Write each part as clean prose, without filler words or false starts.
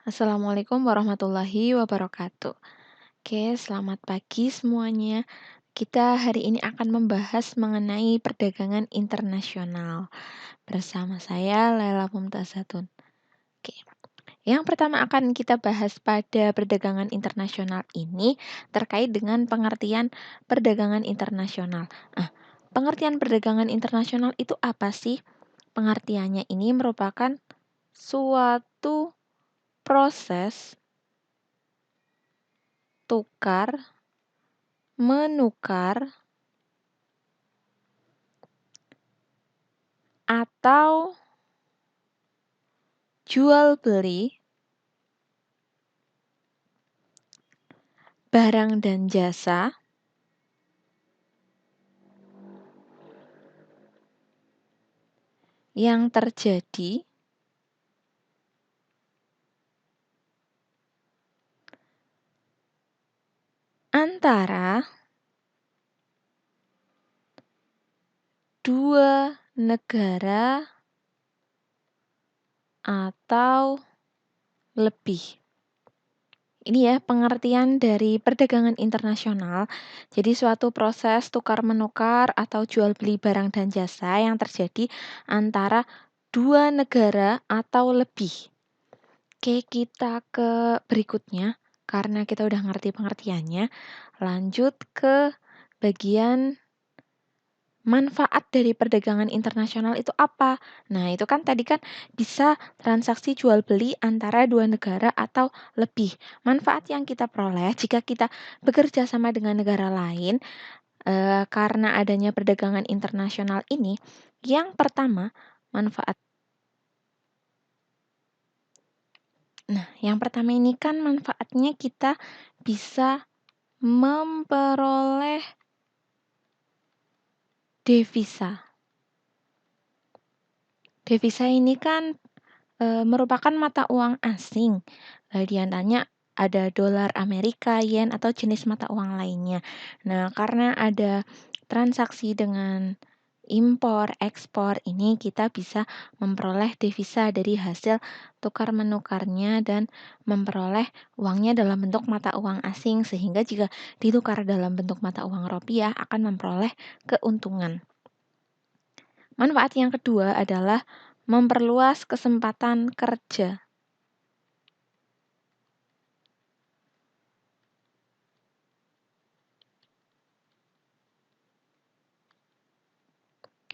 Assalamualaikum warahmatullahi wabarakatuh. Oke, selamat pagi semuanya. Kita hari ini akan membahas mengenai perdagangan internasional bersama saya Laila Mumtazatun. Oke, yang pertama akan kita bahas pada perdagangan internasional ini terkait dengan pengertian perdagangan internasional. Nah, pengertian perdagangan internasional itu apa sih? Pengertiannya ini merupakan suatu proses tukar menukar atau jual beli barang dan jasa yang terjadi antara dua negara atau lebih. Ini ya pengertian dari perdagangan internasional. Jadi suatu proses tukar-menukar atau jual beli barang dan jasa yang terjadi antara dua negara atau lebih. Oke, kita ke berikutnya. Karena kita udah ngerti pengertiannya, lanjut ke bagian manfaat dari perdagangan internasional itu apa? Nah, itu kan tadi kan bisa transaksi jual beli antara dua negara atau lebih. Manfaat yang kita peroleh jika kita bekerja sama dengan negara lain karena adanya perdagangan internasional ini, yang pertama manfaat. Nah, yang pertama ini kan manfaatnya kita bisa memperoleh devisa. Devisa ini kan merupakan mata uang asing. Di antaranya ada dolar Amerika, yen, atau jenis mata uang lainnya. Nah, karena ada transaksi dengan impor, ekspor, ini kita bisa memperoleh devisa dari hasil tukar menukarnya dan memperoleh uangnya dalam bentuk mata uang asing sehingga jika ditukar dalam bentuk mata uang rupiah akan memperoleh keuntungan. Manfaat yang kedua adalah memperluas kesempatan kerja.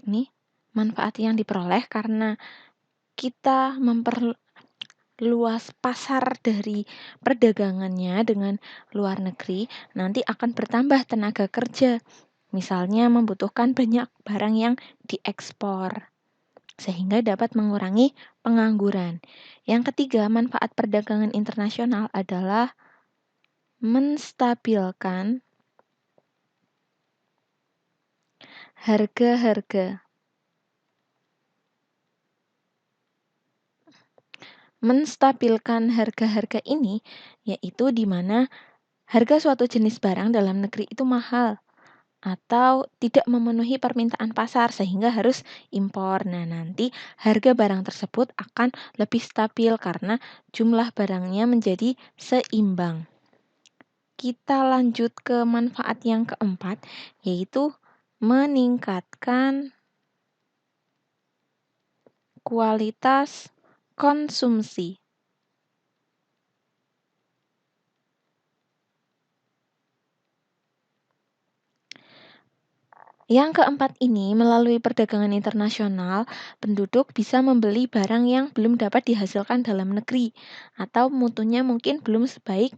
Ini manfaat yang diperoleh karena kita memperluas pasar dari perdagangannya dengan luar negeri, nanti akan bertambah tenaga kerja. Misalnya membutuhkan banyak barang yang diekspor, sehingga dapat mengurangi pengangguran. Yang ketiga, manfaat perdagangan internasional adalah menstabilkan harga-harga. Menstabilkan harga-harga ini yaitu di mana harga suatu jenis barang dalam negeri itu mahal atau tidak memenuhi permintaan pasar sehingga harus impor. Nah, nanti harga barang tersebut akan lebih stabil karena jumlah barangnya menjadi seimbang. Kita lanjut ke manfaat yang keempat, yaitu meningkatkan kualitas konsumsi. Yang keempat ini, melalui perdagangan internasional, penduduk bisa membeli barang yang belum dapat dihasilkan dalam negeri atau mutunya mungkin belum sebaik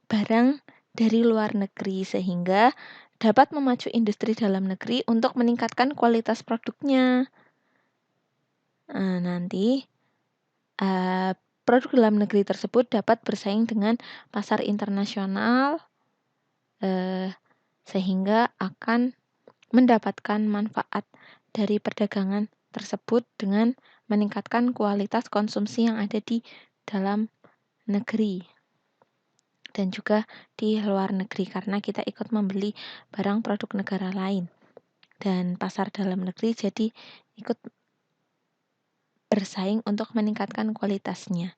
barang dari luar negeri sehingga dapat memacu industri dalam negeri untuk meningkatkan kualitas produknya. Nanti produk dalam negeri tersebut dapat bersaing dengan pasar internasional sehingga akan mendapatkan manfaat dari perdagangan tersebut dengan meningkatkan kualitas konsumsi yang ada di dalam negeri dan juga di luar negeri karena kita ikut membeli barang produk negara lain dan pasar dalam negeri jadi ikut bersaing untuk meningkatkan kualitasnya.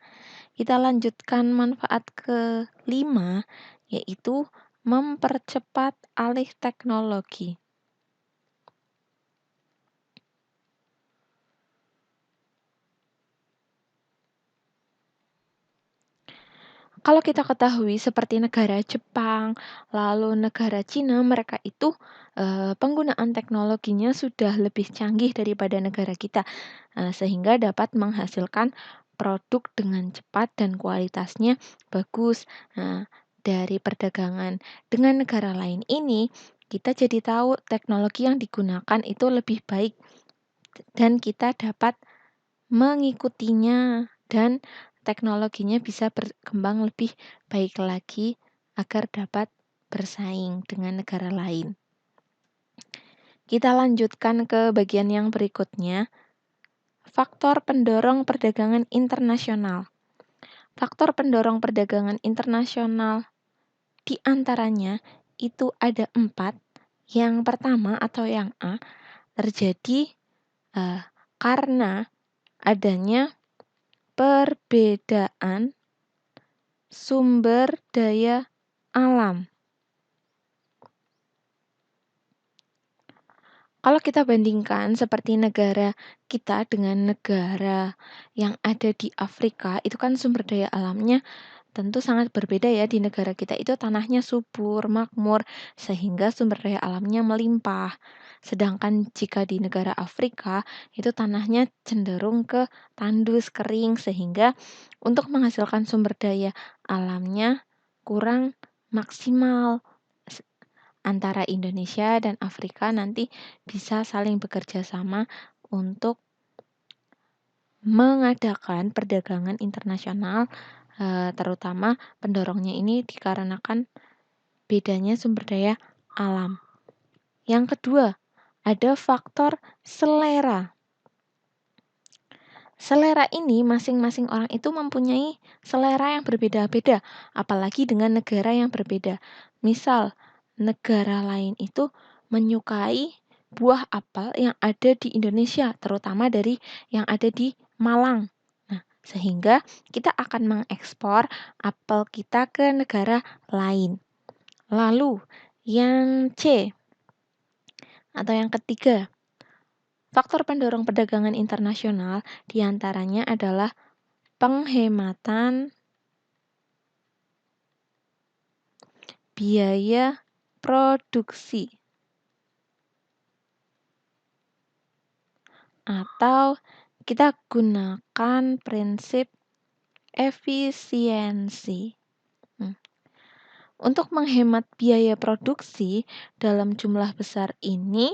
Kita lanjutkan manfaat kelima, yaitu mempercepat alih teknologi. Kalau kita ketahui seperti negara Jepang, lalu negara Cina, mereka itu penggunaan teknologinya sudah lebih canggih daripada negara kita, sehingga dapat menghasilkan produk dengan cepat dan kualitasnya bagus. Nah, dari perdagangan dengan negara lain ini, kita jadi tahu teknologi yang digunakan itu lebih baik dan kita dapat mengikutinya dan teknologinya bisa berkembang lebih baik lagi agar dapat bersaing dengan negara lain. Kita lanjutkan ke bagian yang berikutnya, faktor pendorong perdagangan internasional. Faktor pendorong perdagangan internasional di antaranya itu ada 4. Yang pertama atau yang A, terjadi karena adanya perbedaan sumber daya alam. Kalau kita bandingkan seperti negara kita dengan negara yang ada di Afrika, itu kan sumber daya alamnya tentu sangat berbeda ya. Di negara kita itu tanahnya subur, makmur, sehingga sumber daya alamnya melimpah. Sedangkan jika di negara Afrika, itu tanahnya cenderung ke tandus, kering, sehingga untuk menghasilkan sumber daya alamnya kurang maksimal. Antara Indonesia dan Afrika nanti bisa saling bekerja sama untuk mengadakan perdagangan internasional, terutama pendorongnya ini dikarenakan bedanya sumber daya alam. Yang kedua, ada faktor selera. Selera ini masing-masing orang itu mempunyai selera yang berbeda-beda, apalagi dengan negara yang berbeda. Misal, negara lain itu menyukai buah apel yang ada di Indonesia, terutama dari yang ada di Malang. Nah, sehingga kita akan mengekspor apel kita ke negara lain. Lalu, yang C atau yang ketiga, faktor pendorong perdagangan internasional diantaranya adalah penghematan biaya produksi atau kita gunakan prinsip efisiensi. Untuk menghemat biaya produksi dalam jumlah besar ini,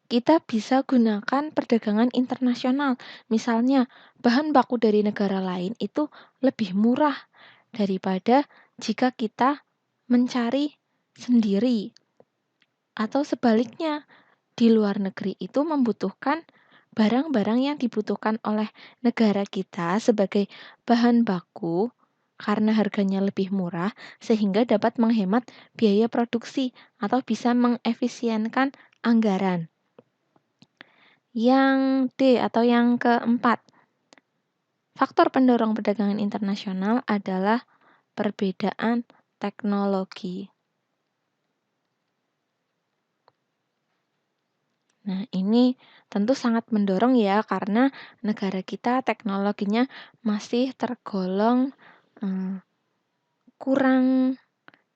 kita bisa gunakan perdagangan internasional. Misalnya, bahan baku dari negara lain itu lebih murah daripada jika kita mencari sendiri. Atau sebaliknya, di luar negeri itu membutuhkan barang-barang yang dibutuhkan oleh negara kita sebagai bahan baku karena harganya lebih murah sehingga dapat menghemat biaya produksi atau bisa mengefisienkan anggaran. Yang D atau yang keempat, faktor pendorong perdagangan internasional adalah perbedaan teknologi. Nah, ini tentu sangat mendorong ya karena negara kita teknologinya masih tergolong kurang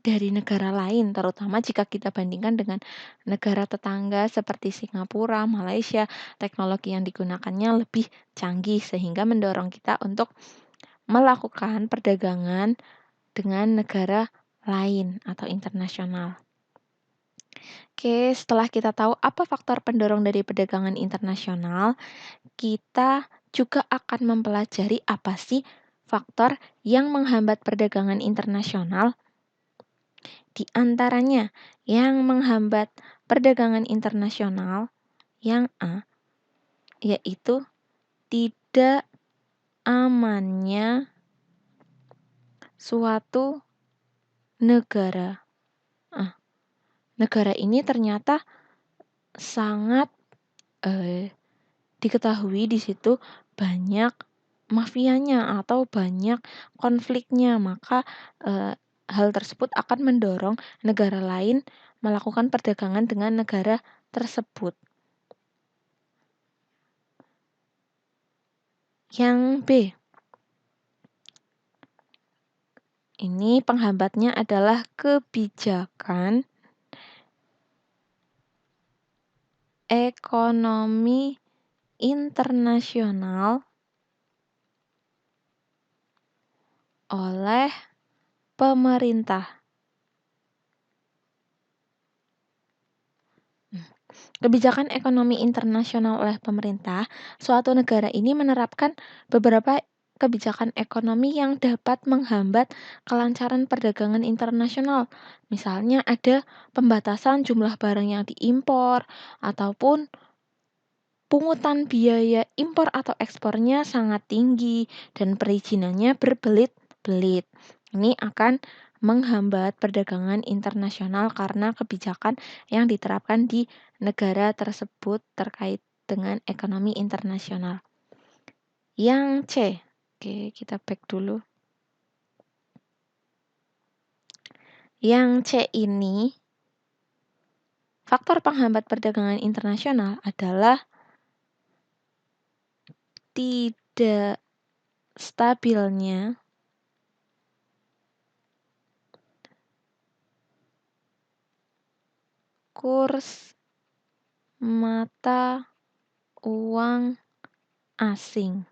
dari negara lain, terutama jika kita bandingkan dengan negara tetangga seperti Singapura, Malaysia, teknologi yang digunakannya lebih canggih sehingga mendorong kita untuk melakukan perdagangan dengan negara lain atau internasional. Oke, setelah kita tahu apa faktor pendorong dari perdagangan internasional, kita juga akan mempelajari apa sih faktor yang menghambat perdagangan internasional. Di antaranya, yang menghambat perdagangan internasional yang A, yaitu tidak amannya suatu negara. Negara ini ternyata sangat diketahui di situ banyak mafianya atau banyak konfliknya, maka hal tersebut akan mendorong negara lain melakukan perdagangan dengan negara tersebut. Yang B. Ini penghambatnya adalah kebijakan ekonomi internasional oleh pemerintah. Kebijakan ekonomi internasional oleh pemerintah, suatu negara ini menerapkan beberapa kebijakan ekonomi yang dapat menghambat kelancaran perdagangan internasional. Misalnya ada pembatasan jumlah barang yang diimpor, ataupun pungutan biaya impor atau ekspornya sangat tinggi dan perizinannya berbelit-belit. Ini akan menghambat perdagangan internasional karena kebijakan yang diterapkan di negara tersebut terkait dengan ekonomi internasional. Yang C. Oke, kita back dulu. Yang C ini, faktor penghambat perdagangan internasional adalah tidak stabilnya kurs mata uang asing.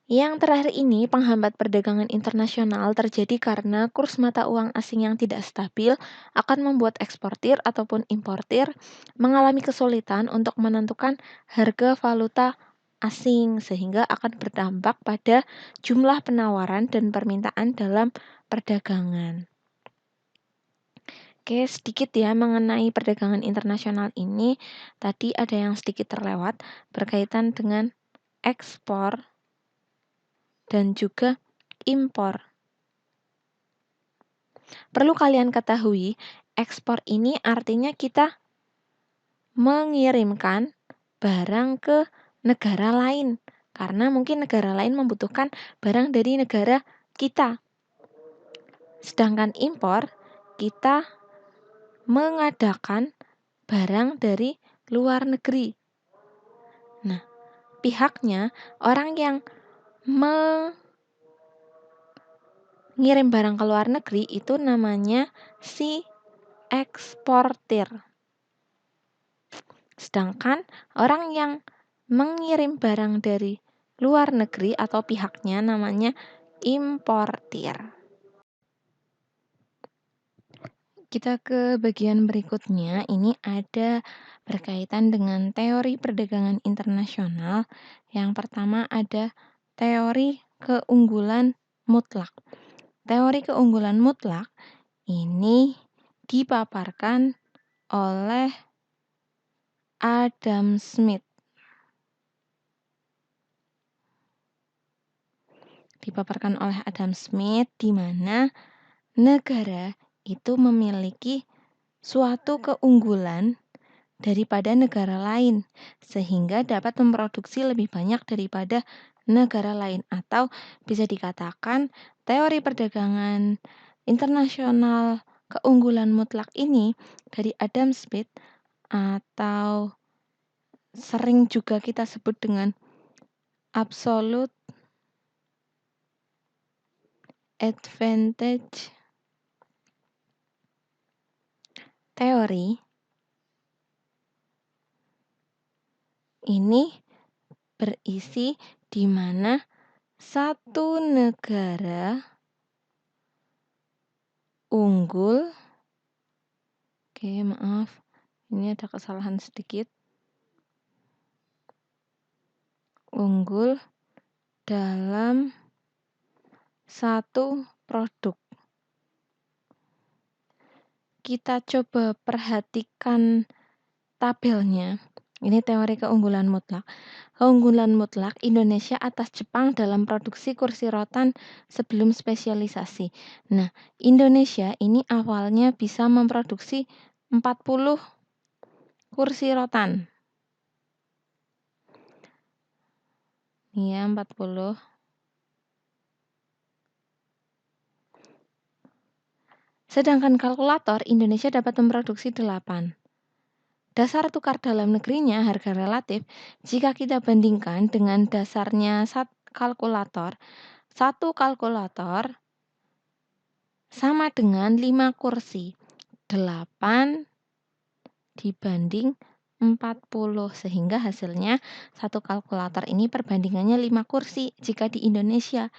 Yang terakhir ini, penghambat perdagangan internasional terjadi karena kurs mata uang asing yang tidak stabil akan membuat eksportir ataupun importir mengalami kesulitan untuk menentukan harga valuta asing, sehingga akan berdampak pada jumlah penawaran dan permintaan dalam perdagangan. Oke, sedikit ya mengenai perdagangan internasional ini. Tadi ada yang sedikit terlewat berkaitan dengan ekspor dan juga impor. Perlu kalian ketahui, ekspor ini artinya kita mengirimkan barang ke negara lain, karena mungkin negara lain membutuhkan barang dari negara kita. Sedangkan impor, kita mengadakan barang dari luar negeri. Nah, pihaknya orang yang mengirim barang ke luar negeri itu namanya si eksportir. Sedangkan orang yang mengirim barang dari luar negeri atau pihaknya namanya importir. Kita ke bagian berikutnya, ini ada berkaitan dengan teori perdagangan internasional. Yang pertama ada teori keunggulan mutlak. Teori keunggulan mutlak ini dipaparkan oleh Adam Smith. Dipaparkan oleh Adam Smith di mana negara itu memiliki suatu keunggulan daripada negara lain, sehingga dapat memproduksi lebih banyak daripada negara lain, atau bisa dikatakan teori perdagangan internasional keunggulan mutlak ini dari Adam Smith, atau sering juga kita sebut dengan absolute advantage teori. Ini berisi di mana satu negara unggul, ini ada kesalahan sedikit, unggul dalam satu produk. Kita coba perhatikan tabelnya. Ini teori keunggulan mutlak. Keunggulan mutlak Indonesia atas Jepang dalam produksi kursi rotan sebelum spesialisasi. Nah, Indonesia ini awalnya bisa memproduksi 40 kursi rotan. Nih ya, 40. Sedangkan kalkulator Indonesia dapat memproduksi 8. Dasar tukar dalam negerinya harga relatif jika kita bandingkan dengan dasarnya kalkulator. Satu kalkulator sama dengan 5 kursi. 8 dibanding 40. Sehingga hasilnya satu kalkulator ini perbandingannya 5 kursi jika di Indonesia.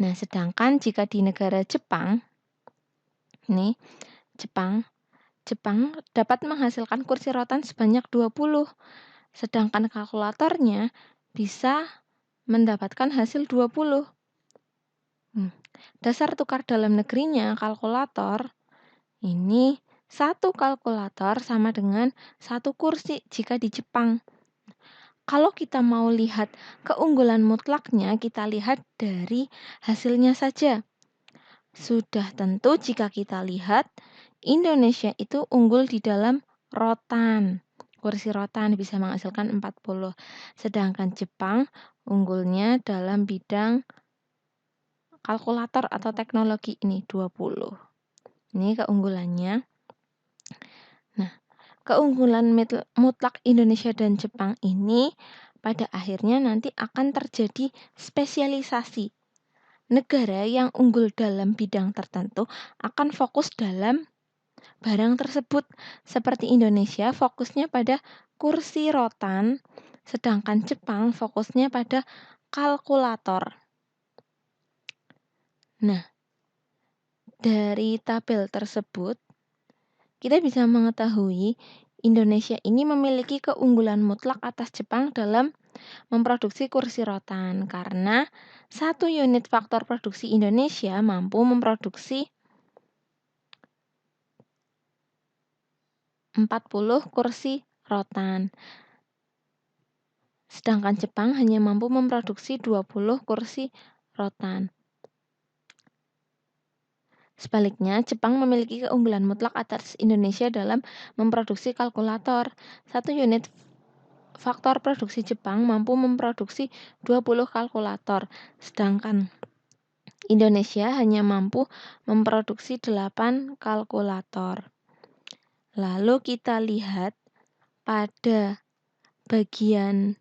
Nah, sedangkan jika di negara Jepang, nih, Jepang dapat menghasilkan kursi rotan sebanyak 20. Sedangkan kalkulatornya bisa mendapatkan hasil 20. Dasar tukar dalam negerinya kalkulator ini satu kalkulator sama dengan satu kursi jika di Jepang. Kalau kita mau lihat keunggulan mutlaknya, kita lihat dari hasilnya saja. Sudah tentu jika kita lihat Indonesia itu unggul di dalam rotan. Kursi rotan bisa menghasilkan 40. Sedangkan Jepang unggulnya dalam bidang kalkulator atau teknologi ini 20. Ini keunggulannya. Nah, keunggulan mutlak Indonesia dan Jepang ini pada akhirnya nanti akan terjadi spesialisasi. Negara yang unggul dalam bidang tertentu akan fokus dalam barang tersebut. Seperti Indonesia fokusnya pada kursi rotan, sedangkan Jepang fokusnya pada kalkulator. Nah, dari tabel tersebut, kita bisa mengetahui Indonesia ini memiliki keunggulan mutlak atas Jepang dalam memproduksi kursi rotan karena satu unit faktor produksi Indonesia mampu memproduksi 40 kursi rotan. Sedangkan Jepang hanya mampu memproduksi 20 kursi rotan. Sebaliknya, Jepang memiliki keunggulan mutlak atas Indonesia dalam memproduksi kalkulator. Satu unit faktor produksi Jepang mampu memproduksi 20 kalkulator, sedangkan Indonesia hanya mampu memproduksi 8 kalkulator. Lalu kita lihat pada bagian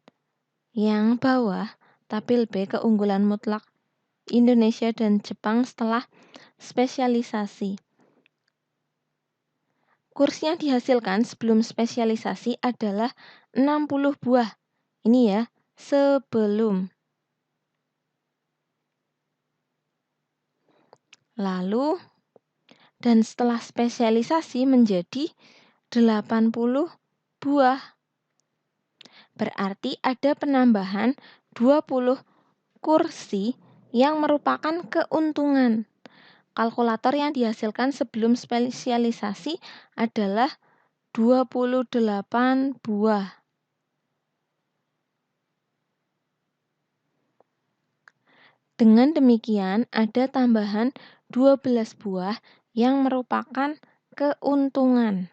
yang bawah, tabel B keunggulan mutlak Indonesia dan Jepang setelah spesialisasi. Kursi yang dihasilkan sebelum spesialisasi adalah 60 buah. Ini ya, sebelum. Lalu, dan setelah spesialisasi menjadi 80 buah. Berarti ada penambahan 20 kursi yang merupakan keuntungan. Kalkulator yang dihasilkan sebelum spesialisasi adalah 28 buah. Dengan demikian, ada tambahan 12 buah yang merupakan keuntungan.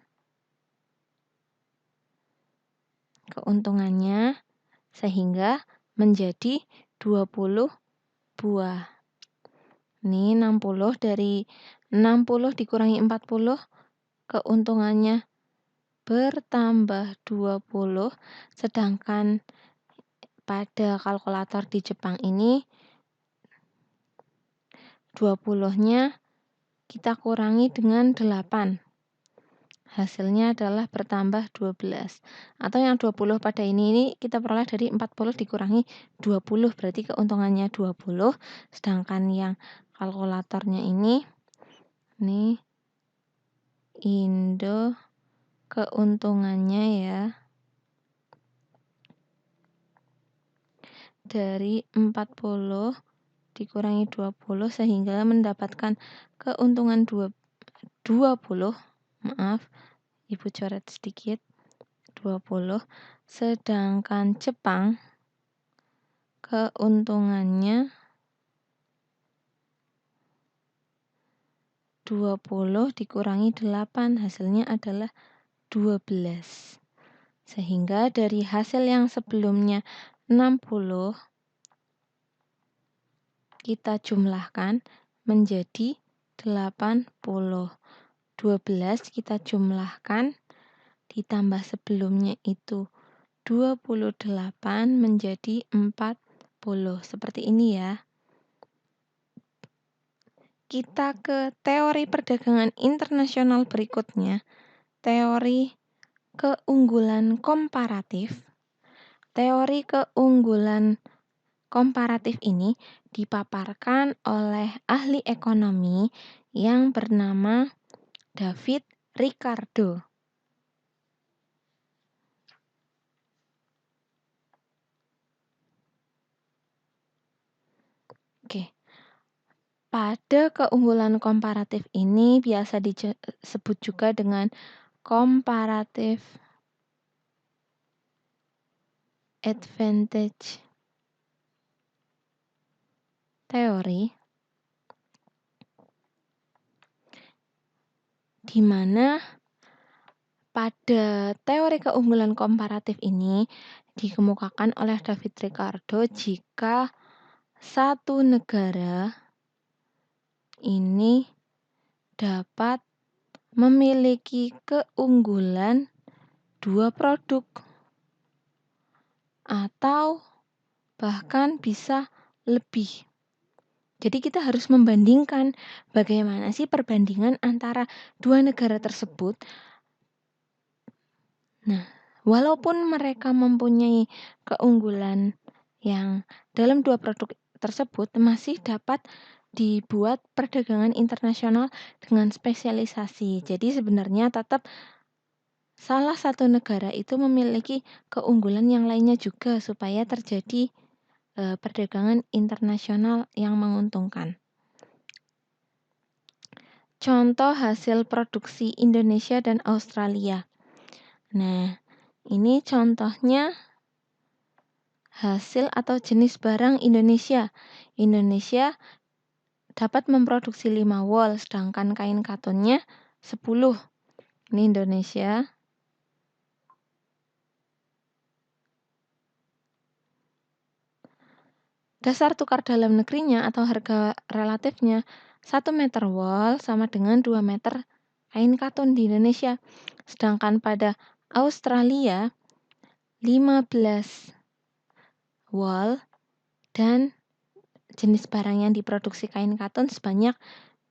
Keuntungannya sehingga menjadi 20 buah. Ini 60 dari 60 dikurangi 40, keuntungannya bertambah 20, sedangkan pada kalkulator di Jepang ini 20-nya kita kurangi dengan 8. Hasilnya adalah bertambah 12. Atau yang 20 pada ini kita peroleh dari 40 dikurangi 20, berarti keuntungannya 20. Sedangkan yang kalkulatornya ini Indo keuntungannya ya dari 40 dikurangi 20 sehingga mendapatkan keuntungan 20. Maaf, Ibu coret sedikit. 20. Sedangkan Jepang keuntungannya 20 dikurangi 8, hasilnya adalah 12. Sehingga dari hasil yang sebelumnya 60 kita jumlahkan menjadi 80. 12 kita jumlahkan ditambah sebelumnya itu 28 menjadi 40. Seperti ini ya. Kita ke teori perdagangan internasional berikutnya, teori keunggulan komparatif. Teori keunggulan komparatif ini dipaparkan oleh ahli ekonomi yang bernama David Ricardo. Oke. Pada keunggulan komparatif ini biasa disebut juga dengan comparative advantage teori, di mana pada teori keunggulan komparatif ini dikemukakan oleh David Ricardo jika satu negara ini dapat memiliki keunggulan dua produk atau bahkan bisa lebih. Jadi kita harus membandingkan bagaimana sih perbandingan antara dua negara tersebut. Nah, walaupun mereka mempunyai keunggulan yang dalam dua produk tersebut masih dapat dibuat perdagangan internasional dengan spesialisasi. Jadi sebenarnya tetap salah satu negara itu memiliki keunggulan yang lainnya juga supaya terjadi perdagangan internasional yang menguntungkan. Contoh hasil produksi Indonesia dan Australia. Nah, ini contohnya hasil atau jenis barang Indonesia. Indonesia dapat memproduksi 5 wol, sedangkan kain katunnya 10. Ini Indonesia. Dasar tukar dalam negerinya atau harga relatifnya 1 meter wol sama dengan 2 meter kain katun di Indonesia. Sedangkan pada Australia 15 wol dan jenis barang yang diproduksi kain katun sebanyak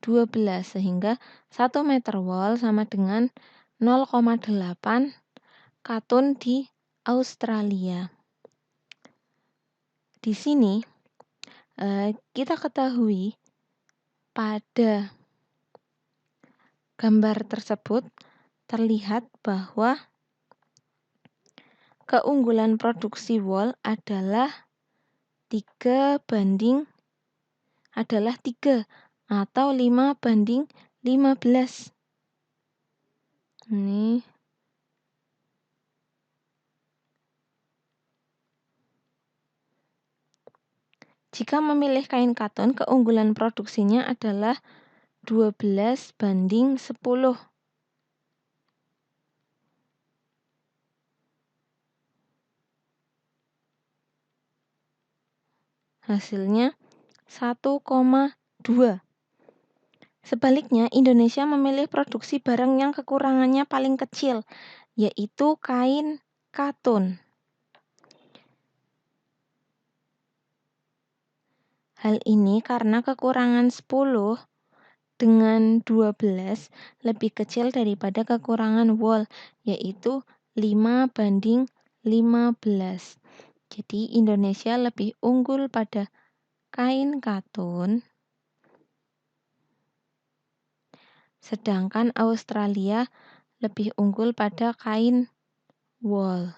12 sehingga 1 meter wol sama dengan 0,8 katun di Australia. Di sini kita ketahui pada gambar tersebut terlihat bahwa keunggulan produksi wol adalah 3 atau 5:15. Ini jika memilih kain katun, keunggulan produksinya adalah 12:10. Hasilnya 1,2. Sebaliknya, Indonesia memilih produksi barang yang kekurangannya paling kecil, yaitu kain katun. Hal ini karena kekurangan 10 dengan 12 lebih kecil daripada kekurangan wol, yaitu 5:15. Jadi Indonesia lebih unggul pada kain katun, sedangkan Australia lebih unggul pada kain wol.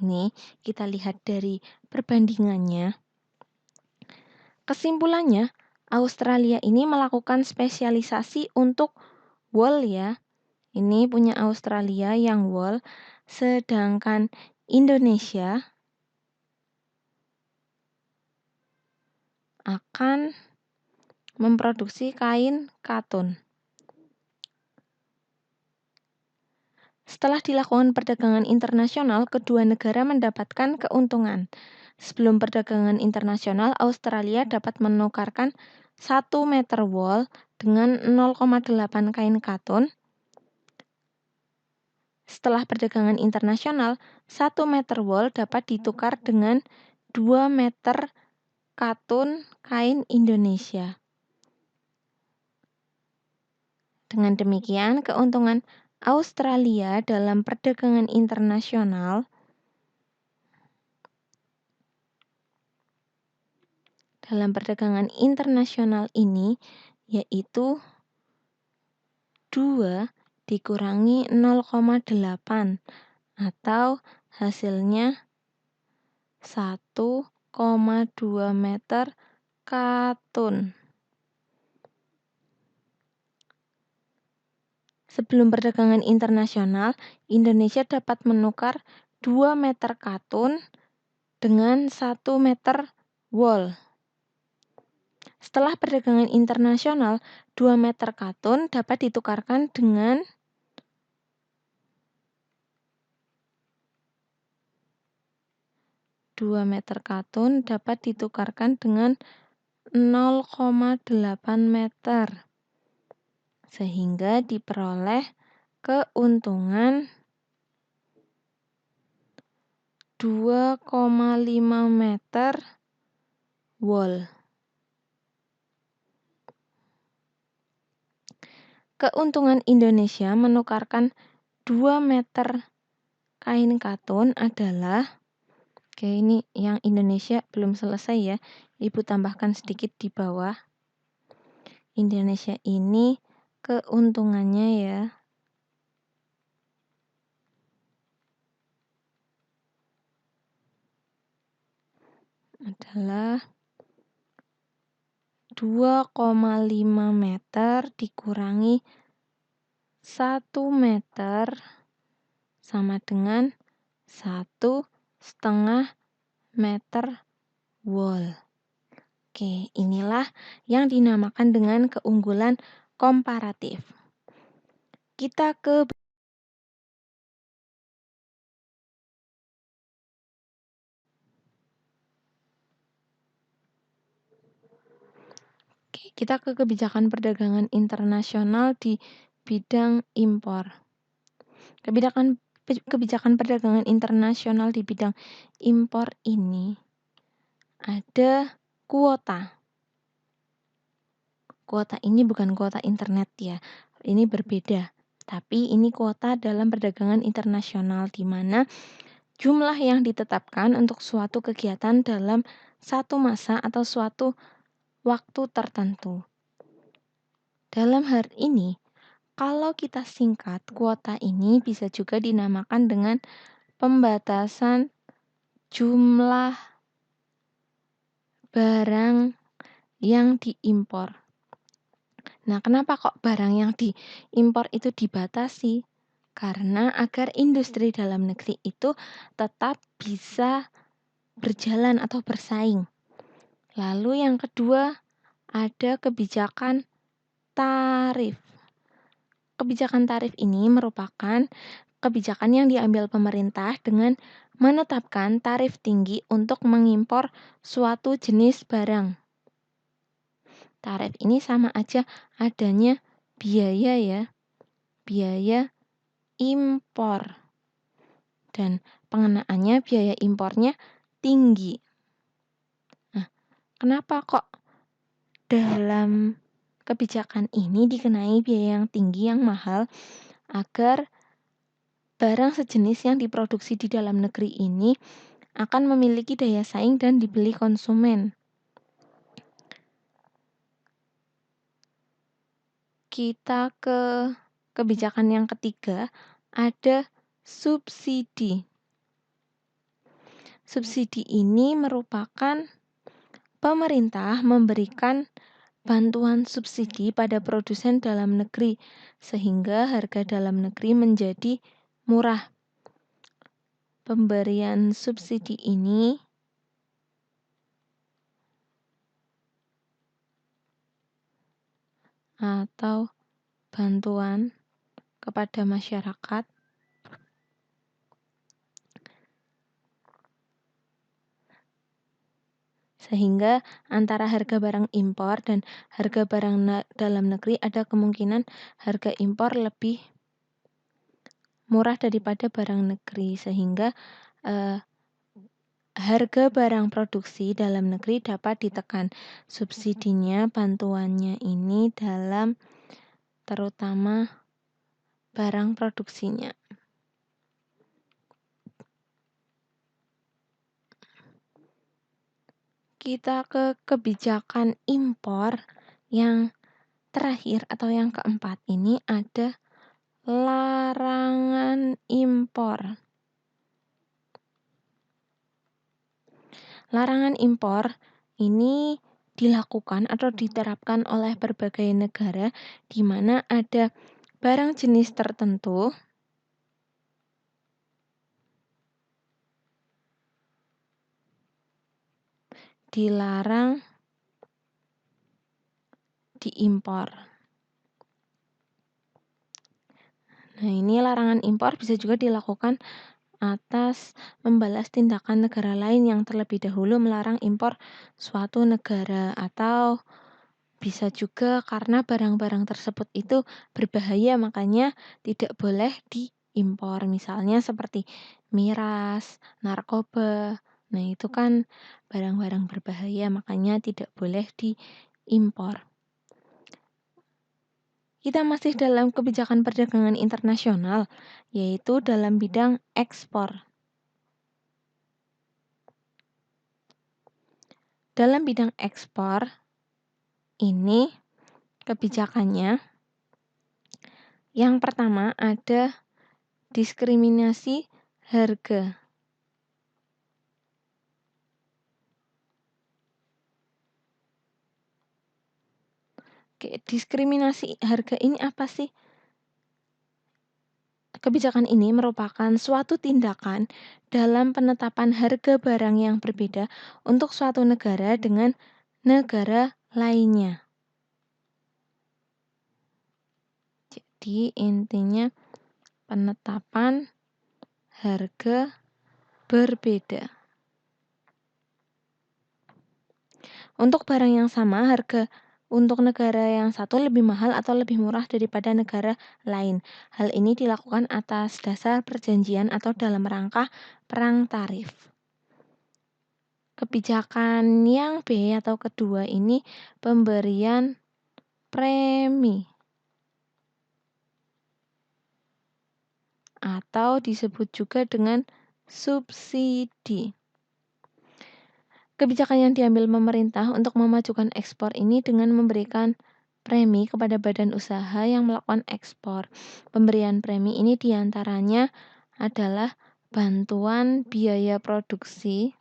Ini kita lihat dari perbandingannya. Kesimpulannya, Australia ini melakukan spesialisasi untuk wol ya. Ini punya Australia yang wol, sedangkan Indonesia akan memproduksi kain katun. Setelah dilakukan perdagangan internasional, kedua negara mendapatkan keuntungan. Sebelum perdagangan internasional, Australia dapat menukarkan 1 meter wol dengan 0,8 kain katun. Setelah perdagangan internasional, 1 meter wol dapat ditukar dengan 2 meter katun kain Indonesia. Dengan demikian, keuntungan Australia dalam perdagangan internasional ini yaitu 2 dikurangi 0,8 atau hasilnya 1,2 meter katun. Sebelum perdagangan internasional, Indonesia dapat menukar 2 meter katun dengan 1 meter wol. Setelah perdagangan internasional, 2 meter katun dapat ditukarkan dengan 0,8 meter. Sehingga diperoleh keuntungan 2,5 meter wol. Keuntungan Indonesia menukarkan 2 meter kain katun adalah, oke, ini yang Indonesia belum selesai ya, Ibu tambahkan sedikit di bawah. Indonesia ini keuntungannya ya adalah 2,5 meter dikurangi 1 meter sama dengan 1,5 meter wol. Oke, inilah yang dinamakan dengan keunggulan komparatif. Kita ke kebijakan perdagangan internasional di bidang impor. Kebijakan perdagangan internasional di bidang impor ini ada kuota. Kuota ini bukan kuota internet ya, ini berbeda. Tapi ini kuota dalam perdagangan internasional di mana jumlah yang ditetapkan untuk suatu kegiatan dalam satu masa atau suatu waktu tertentu. Dalam hal ini, kalau kita singkat, kuota ini bisa juga dinamakan dengan pembatasan jumlah barang yang diimpor. Nah, kenapa kok barang yang diimpor itu dibatasi? Karena agar industri dalam negeri itu tetap bisa berjalan atau bersaing. Lalu yang kedua, ada kebijakan tarif. Kebijakan tarif ini merupakan kebijakan yang diambil pemerintah dengan menetapkan tarif tinggi untuk mengimpor suatu jenis barang. Tarif ini sama aja adanya biaya ya, biaya impor. Dan pengenaannya biaya impornya tinggi. Nah, kenapa kok dalam kebijakan ini dikenai biaya yang tinggi, yang mahal, agar barang sejenis yang diproduksi di dalam negeri ini akan memiliki daya saing dan dibeli konsumen. Kita ke kebijakan yang ketiga, ada subsidi. Subsidi ini merupakan pemerintah memberikan bantuan subsidi pada produsen dalam negeri sehingga harga dalam negeri menjadi murah. Pemberian subsidi ini atau bantuan kepada masyarakat Sehingga antara harga barang impor dan harga barang dalam negeri ada kemungkinan harga impor lebih murah daripada barang negeri, sehingga harga barang produksi dalam negeri dapat ditekan. Subsidinya, bantuannya ini dalam terutama barang produksinya. Kita ke kebijakan impor yang terakhir atau yang keempat, ini ada larangan impor. Larangan impor ini dilakukan atau diterapkan oleh berbagai negara di mana ada barang jenis tertentu dilarang diimpor. Nah, ini larangan impor bisa juga dilakukan atas membalas tindakan negara lain yang terlebih dahulu melarang impor suatu negara, atau bisa juga karena barang-barang tersebut itu berbahaya makanya tidak boleh diimpor. Misalnya seperti miras, narkoba. Nah, itu kan barang-barang berbahaya makanya tidak boleh diimpor. Kita masih dalam kebijakan perdagangan internasional, yaitu dalam bidang ekspor. Dalam bidang ekspor, ini kebijakannya yang pertama ada diskriminasi harga. Oke, diskriminasi harga ini apa sih? Kebijakan ini merupakan suatu tindakan dalam penetapan harga barang yang berbeda untuk suatu negara dengan negara lainnya. Jadi intinya penetapan harga berbeda. Untuk barang yang sama, harga untuk negara yang satu lebih mahal atau lebih murah daripada negara lain. Hal ini dilakukan atas dasar perjanjian atau dalam rangka perang tarif. Kebijakan yang B atau kedua ini pemberian premi atau disebut juga dengan subsidi. Kebijakan yang diambil pemerintah untuk memajukan ekspor ini dengan memberikan premi kepada badan usaha yang melakukan ekspor. Pemberian premi ini diantaranya adalah bantuan biaya produksi,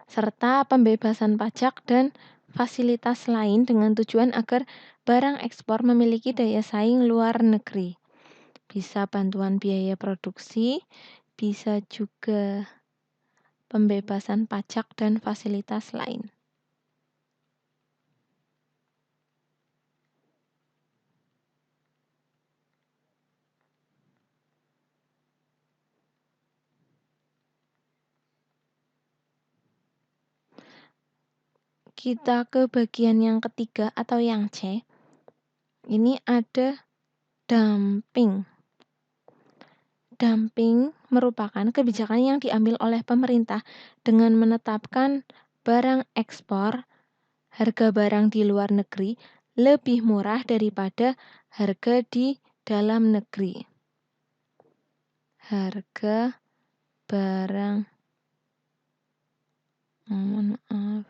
serta pembebasan pajak dan fasilitas lain dengan tujuan agar barang ekspor memiliki daya saing luar negeri. Bisa bantuan biaya produksi, bisa juga pembebasan pajak dan fasilitas lain. Kita ke bagian yang ketiga atau yang C. Ini ada dumping. Dumping merupakan kebijakan yang diambil oleh pemerintah dengan menetapkan barang ekspor, harga barang di luar negeri lebih murah daripada harga di dalam negeri. Harga barang, mohon maaf.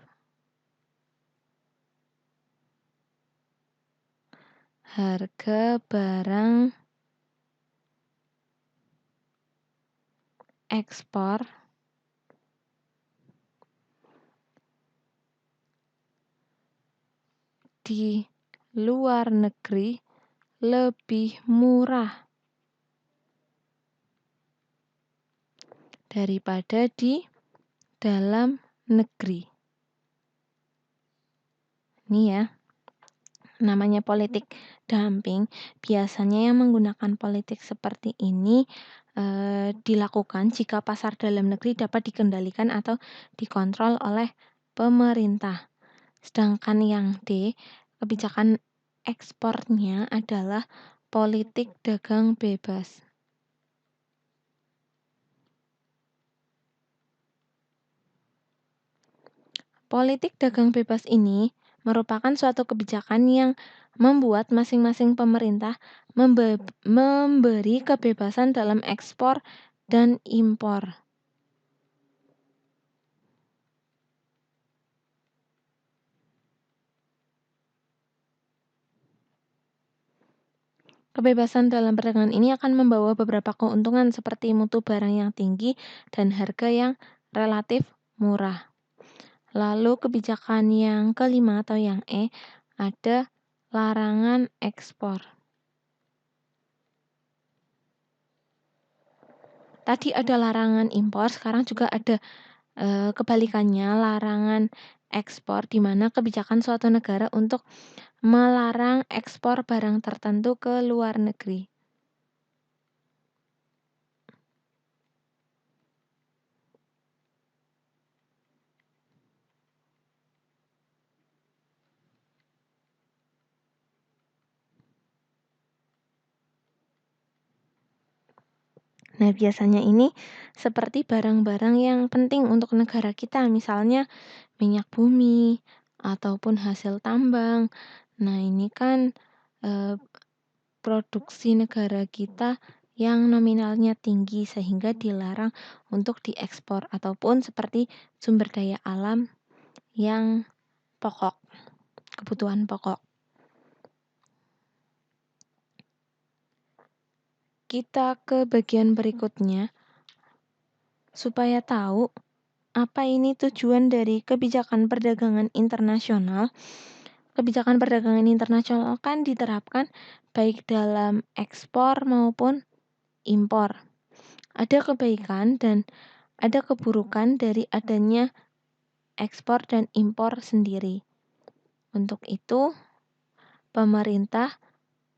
Harga barang ekspor di luar negeri lebih murah daripada di dalam negeri. Ini ya. Namanya politik dumping, biasanya yang menggunakan politik seperti ini dilakukan jika pasar dalam negeri dapat dikendalikan atau dikontrol oleh pemerintah. Sedangkan yang D, kebijakan ekspornya adalah politik dagang bebas. Politik dagang bebas ini merupakan suatu kebijakan yang membuat masing-masing pemerintah memberi kebebasan dalam ekspor dan impor. Kebebasan dalam perdagangan ini akan membawa beberapa keuntungan seperti mutu barang yang tinggi dan harga yang relatif murah. Lalu kebijakan yang kelima atau yang E, ada larangan ekspor. Tadi ada larangan impor, sekarang juga ada kebalikannya, larangan ekspor, di mana kebijakan suatu negara untuk melarang ekspor barang tertentu ke luar negeri. Nah, biasanya ini seperti barang-barang yang penting untuk negara kita, misalnya minyak bumi ataupun hasil tambang. Nah, ini kan eh, produksi negara kita yang nominalnya tinggi sehingga dilarang untuk diekspor ataupun seperti sumber daya alam yang pokok, kebutuhan pokok. Kita ke bagian berikutnya supaya tahu apa ini tujuan dari kebijakan perdagangan internasional. Kebijakan perdagangan internasional kan diterapkan baik dalam ekspor maupun impor. Ada kebaikan dan ada keburukan dari adanya ekspor dan impor sendiri. Untuk itu, pemerintah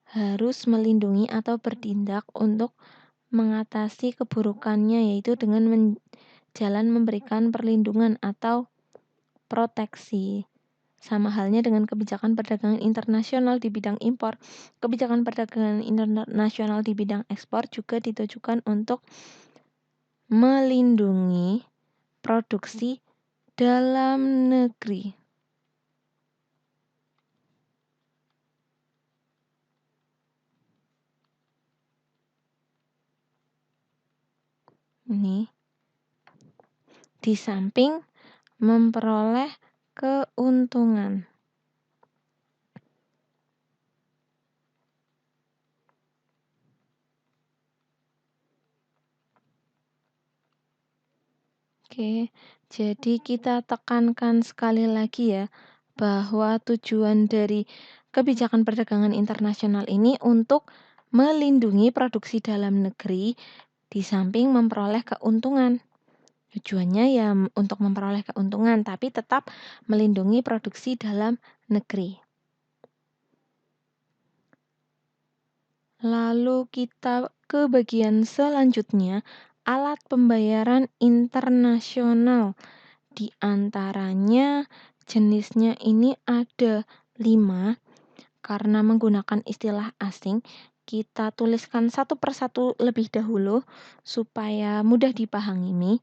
harus melindungi atau bertindak untuk mengatasi keburukannya, yaitu dengan memberikan perlindungan atau proteksi. Sama halnya dengan kebijakan perdagangan internasional di bidang impor, kebijakan perdagangan internasional di bidang ekspor juga ditujukan untuk melindungi produksi dalam negeri. Ini di samping memperoleh keuntungan. Oke, jadi kita tekankan sekali lagi ya, bahwa tujuan dari kebijakan perdagangan internasional ini untuk melindungi produksi dalam negeri di samping memperoleh keuntungan. Tujuannya ya untuk memperoleh keuntungan, tapi tetap melindungi produksi dalam negeri. Lalu kita ke bagian selanjutnya, alat pembayaran internasional. Di antaranya jenisnya ini ada 5. Karena menggunakan istilah asing, kita tuliskan satu persatu lebih dahulu supaya mudah dipahami.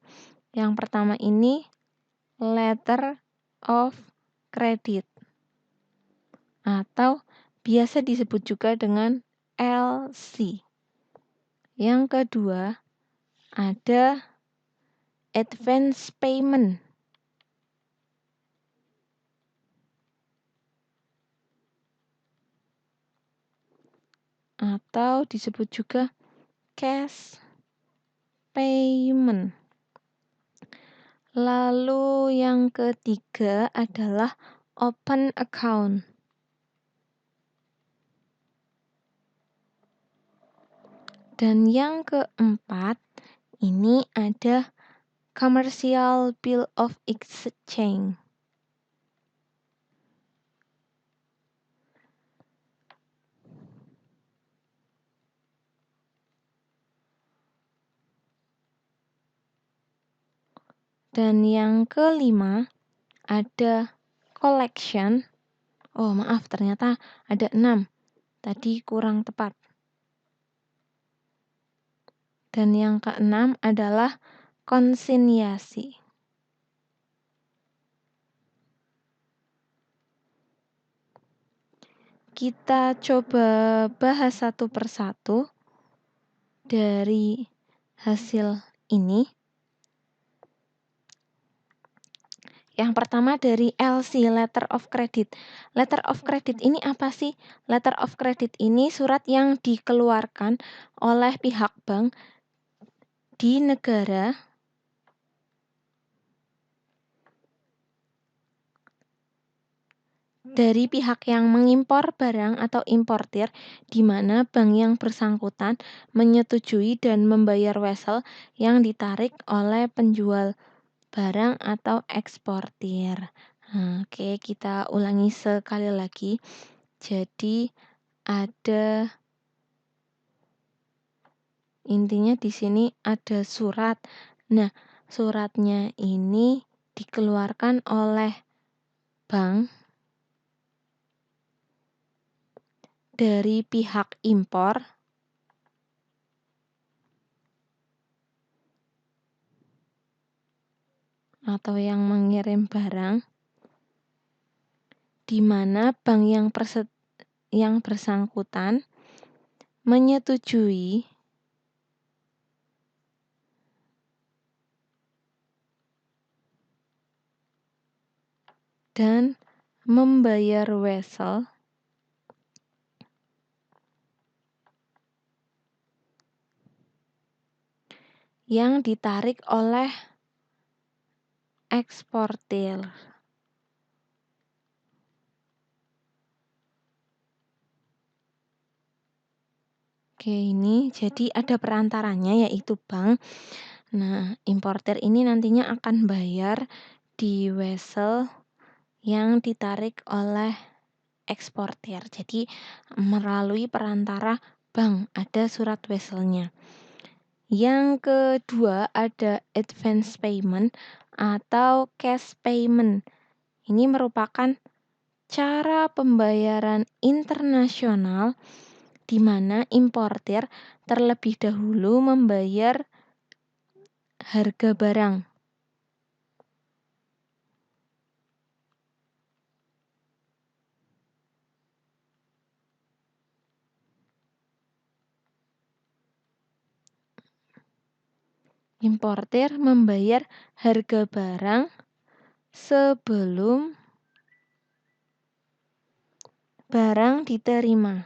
Yang pertama ini letter of credit atau biasa disebut juga dengan LC. Yang kedua ada advance payment atau disebut juga cash payment. Lalu yang ketiga adalah open account. Dan yang keempat, ini ada commercial bill of exchange. Dan yang kelima ada collection. Oh, maaf, ternyata ada 6. Tadi kurang tepat. Dan yang keenam adalah konsinyasi. Kita coba bahas satu persatu dari hasil ini. Yang pertama dari LC, Letter of Credit. Letter of Credit ini apa sih? Letter of Credit ini surat yang dikeluarkan oleh pihak bank di negara dari pihak yang mengimpor barang atau importir, di mana bank yang bersangkutan menyetujui dan membayar wesel yang ditarik oleh penjual barang atau eksportir. Oke, kita ulangi sekali lagi. Jadi ada intinya di sini ada surat. Nah, suratnya ini dikeluarkan oleh bank dari pihak impor atau yang mengirim barang, di mana bank yang bersangkutan menyetujui dan membayar wesel yang ditarik oleh eksportir. Oke, ini jadi ada perantaranya yaitu bank. Nah, importer ini nantinya akan bayar di wesel yang ditarik oleh eksportir. Jadi melalui perantara bank ada surat weselnya. Yang kedua ada advance payment atau cash payment. Ini merupakan cara pembayaran internasional di mana importir terlebih dahulu membayar harga barang. Importir membayar harga barang sebelum barang diterima.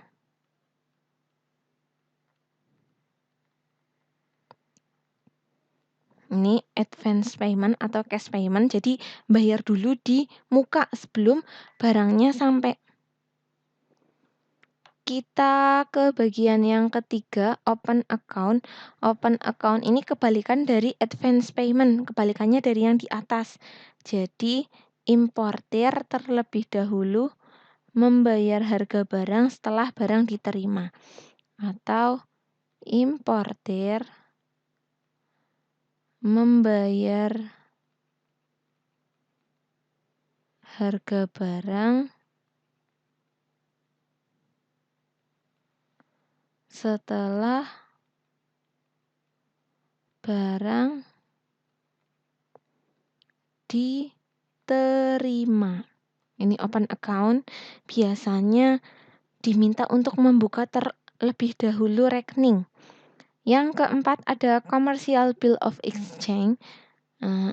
Ini advance payment atau cash payment, jadi bayar dulu di muka sebelum barangnya sampai. Kita ke bagian yang ketiga, open account. Open account ini kebalikan dari advance payment, kebalikannya dari yang di atas. Jadi, importir terlebih dahulu membayar harga barang setelah barang diterima. Atau importir membayar harga barang setelah barang diterima. Ini open account biasanya diminta untuk membuka terlebih dahulu rekening. Yang keempat ada commercial bill of exchange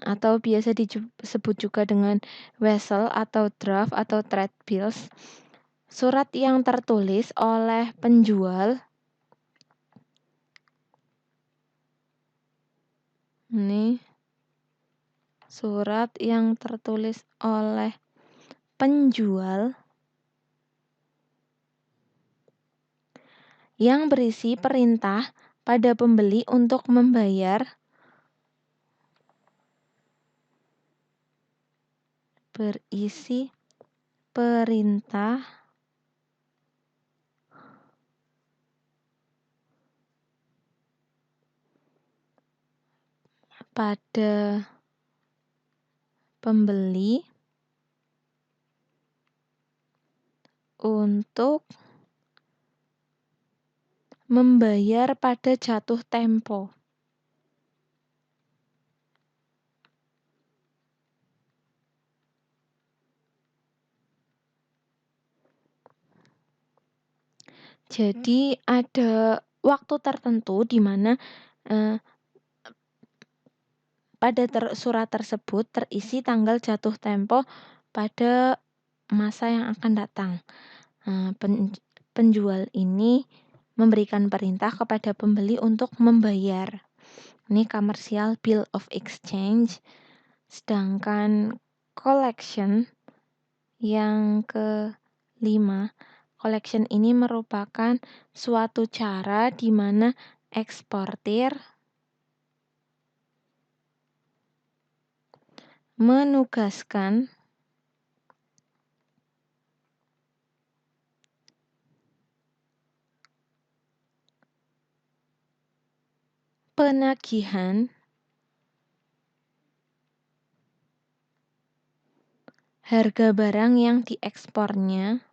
atau biasa disebut juga dengan wesel atau draft atau trade bills. Surat yang tertulis oleh penjual. Ini surat yang tertulis oleh penjual yang berisi perintah pada pembeli untuk membayar berisi perintah pada pembeli untuk membayar pada jatuh tempo. Jadi ada waktu tertentu di mana pada surat tersebut terisi tanggal jatuh tempo pada masa yang akan datang. Penjual ini memberikan perintah kepada pembeli untuk membayar. Ini commercial bill of exchange. Sedangkan collection yang kelima, collection ini merupakan suatu cara di mana eksportir menugaskan penagihan harga barang yang diekspornya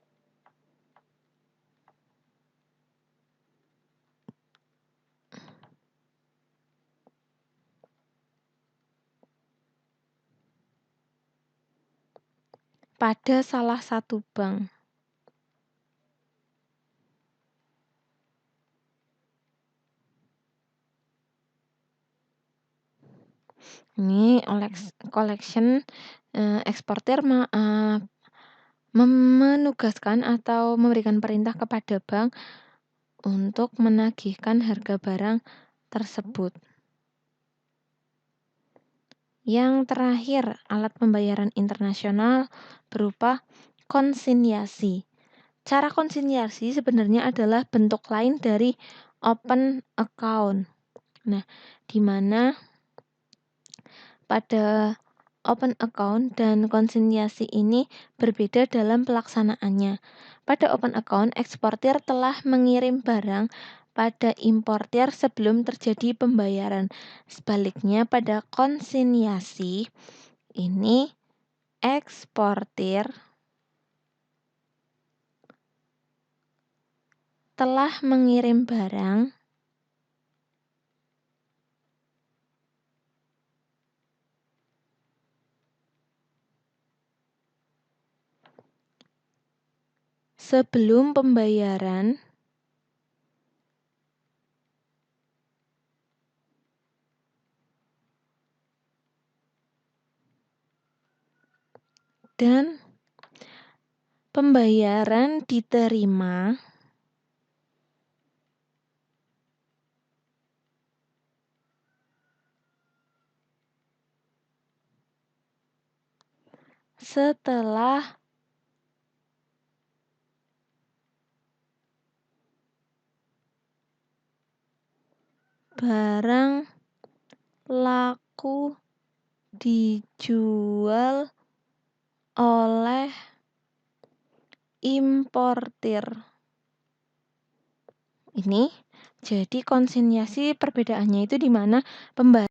pada salah satu bank. Ini collection eksportir menugaskan atau memberikan perintah kepada bank untuk menagihkan harga barang tersebut. Yang terakhir, alat pembayaran internasional berupa konsinyasi. Cara konsinyasi sebenarnya adalah bentuk lain dari open account. Nah, di mana pada open account dan konsinyasi ini berbeda dalam pelaksanaannya. Pada open account, eksportir telah mengirim barang pada importir sebelum terjadi pembayaran. Sebaliknya, pada konsinyasi ini eksportir telah mengirim barang sebelum pembayaran dan pembayaran diterima setelah barang laku dijual oleh importir. Ini jadi konsinyasi perbedaannya itu di mana pembayaran